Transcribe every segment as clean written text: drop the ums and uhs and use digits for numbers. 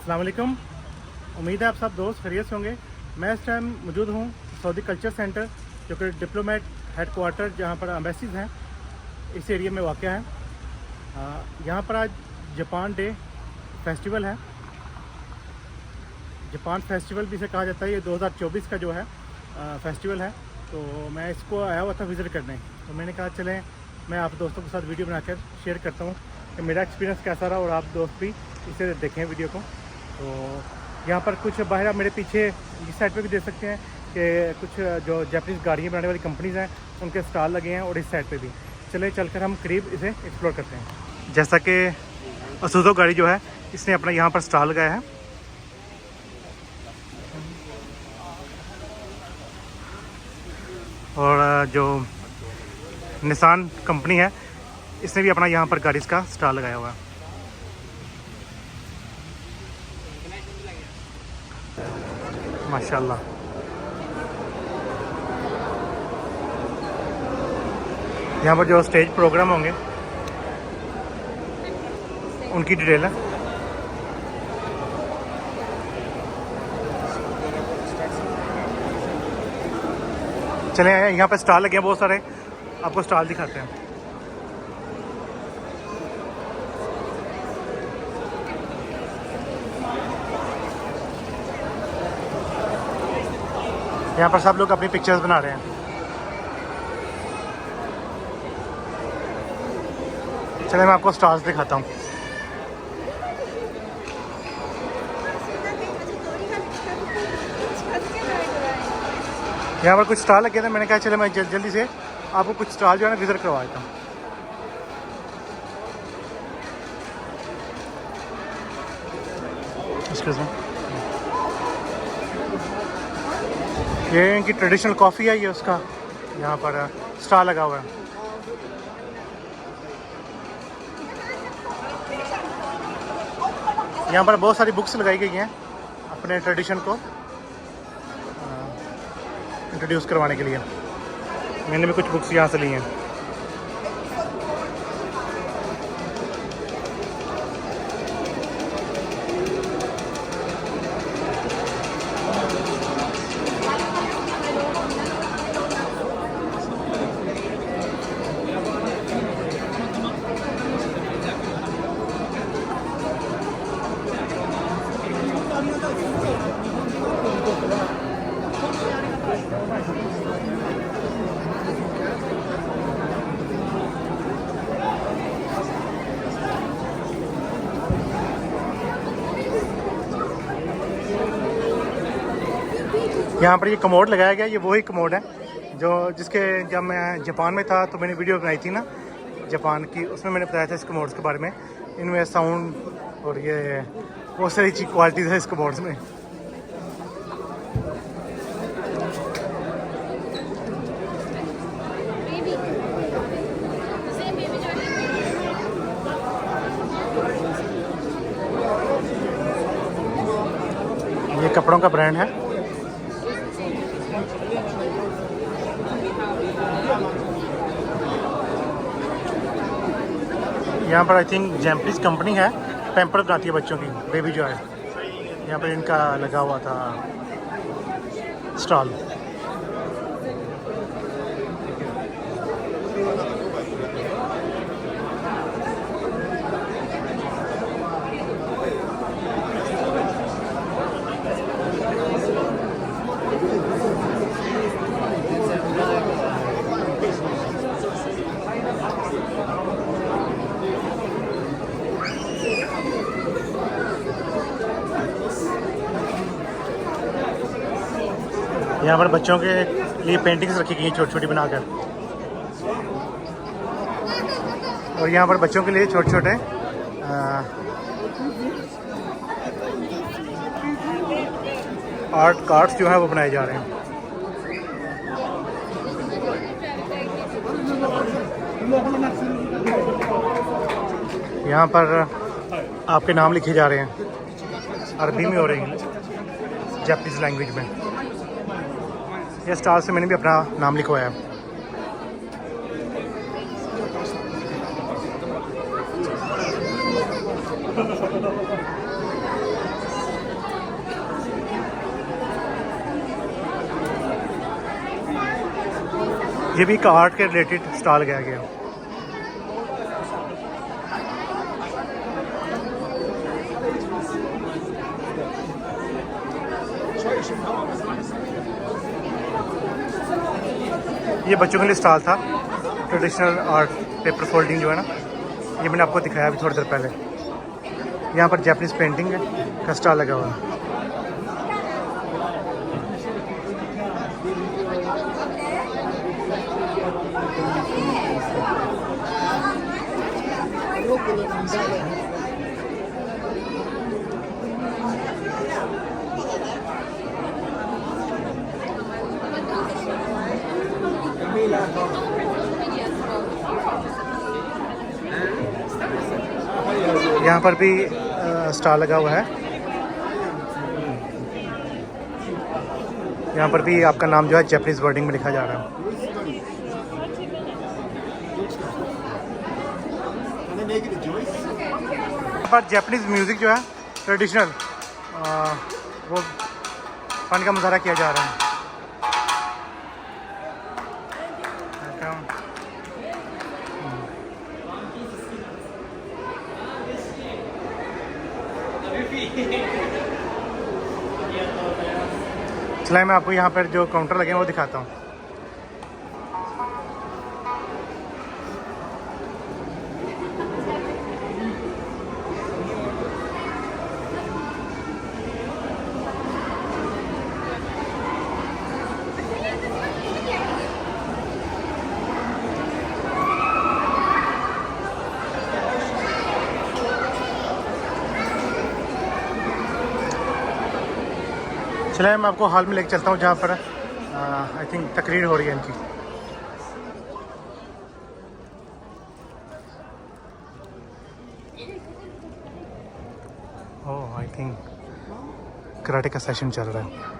अस्सलाम वालेकुम। उम्मीद है आप सब दोस्त खैरियत से होंगे। मैं इस टाइम मौजूद हूँ सऊदी कल्चर सेंटर, जो कि डिप्लोमेट हेडक्वार्टर जहाँ पर एम्बेसीज़ हैं, इस एरिया में वाक़ है। यहाँ पर आज जापान डे फेस्टिवल है। जापान फेस्टिवल भी इसे कहा जाता है। ये 2024 का जो है फेस्टिवल है। तो मैं इसको आया हुआ था विज़िट करने। तो मैंने कहा चलें मैं आप दोस्तों के साथ वीडियो बनाकर शेयर करता हूँ कि मेरा एक्सपीरियंस कैसा रहा और आप दोस्त भी इसे देखें वीडियो को। तो यहाँ पर कुछ बाहर आप मेरे पीछे इस साइड पे भी देख सकते हैं कि कुछ जो जापानीज़ गाड़ियाँ बनाने वाली कंपनीज़ हैं उनके स्टॉल लगे हैं, और इस साइड पे भी। चले चलकर हम करीब इसे एक्सप्लोर करते हैं। जैसा कि असुज़ो गाड़ी जो है इसने अपना यहाँ पर स्टॉल लगाया है, और जो निसान कंपनी है इसने भी अपना यहाँ पर गाड़ी का स्टॉल लगाया हुआ है। माशाल्लाह। यहाँ पर जो स्टेज प्रोग्राम होंगे उनकी डिटेल है। चले यहाँ पर स्टॉल लगे हैं बहुत सारे, आपको स्टॉल दिखाते हैं। यहाँ पर सब लोग अपनी पिक्चर्स बना रहे हैं। चलिए मैं आपको स्टॉल्स दिखाता हूँ। यहाँ पर कुछ स्टॉल लगे थे, मैंने कहा चले मैं जल्दी से आपको कुछ स्टॉल जो है ना विजिट करवा देता हूँ। ये इनकी ट्रेडिशनल कॉफ़ी है, ये उसका यहाँ पर स्टॉल लगा हुआ है। यहाँ पर बहुत सारी बुक्स लगाई गई हैं अपने ट्रेडिशन को इंट्रोड्यूस करवाने के लिए। मैंने भी कुछ बुक्स यहाँ से ली हैं। यहाँ पर ये कमोड लगाया गया, ये वही कमोड है जो जब मैं जापान में था तो मैंने वीडियो बनाई थी ना जापान की, उसमें मैंने बताया था इस कमोड्स के बारे में। इनमें साउंड और ये बहुत सारी अच्छी क्वालिटीज़ है इस कमोड्स में। ये कपड़ों का ब्रांड है। यहाँ पर आई थिंक जैम्पनीज कंपनी है, पैम्पर बनाती है बच्चों की, बेबी जॉय। यहाँ पर इनका लगा हुआ था स्टॉल। यहाँ पर बच्चों के लिए पेंटिंग्स रखी गई हैं छोटी छोटी बनाकर, और यहाँ पर बच्चों के लिए छोटे छोटे आर्ट कार्ड्स जो है वो बनाए जा रहे हैं। यहाँ पर आपके नाम लिखे जा रहे हैं अरबी में हो रही हैं, जापानीज लैंग्वेज में। ये स्टॉल से मैंने भी अपना नाम लिखवाया। ये भी एक आर्ट के रिलेटेड स्टॉल लगाया गया। ये बच्चों के लिए स्टॉल था, ट्रेडिशनल आर्ट पेपर फोल्डिंग जो है ना, ये मैंने आपको दिखाया अभी थोड़ी देर पहले। यहाँ पर जापानीज़ पेंटिंग का स्टॉल लगा हुआ है। यहाँ पर भी स्टॉल लगा हुआ है। यहाँ पर भी आपका नाम जो है जापानीज़ वर्डिंग में लिखा जा रहा है। पर जापानीज़ म्यूज़िक जो है ट्रेडिशनल, वो फन का मुजाहरा किया जा रहा है। चलिए मैं आपको यहाँ पर जो काउंटर लगे हैं वो दिखाता हूँ। चलिए मैं आपको हॉल में लेकर चलता हूँ जहाँ पर आई थिंक तकरीर हो रही है इनकी। ओह आई थिंक कराटे का सेशन चल रहा है।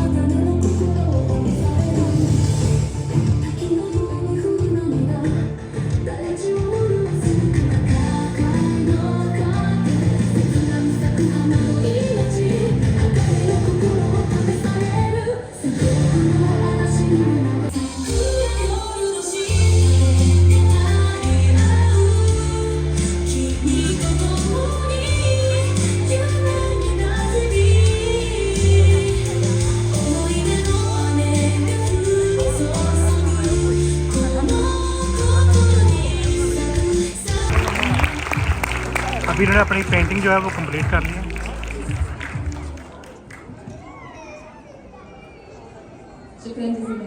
Thank you. अभी इन्होंने अपनी पेंटिंग जो है वो कंप्लीट कर ली है। शुक्रिया जज़ीला।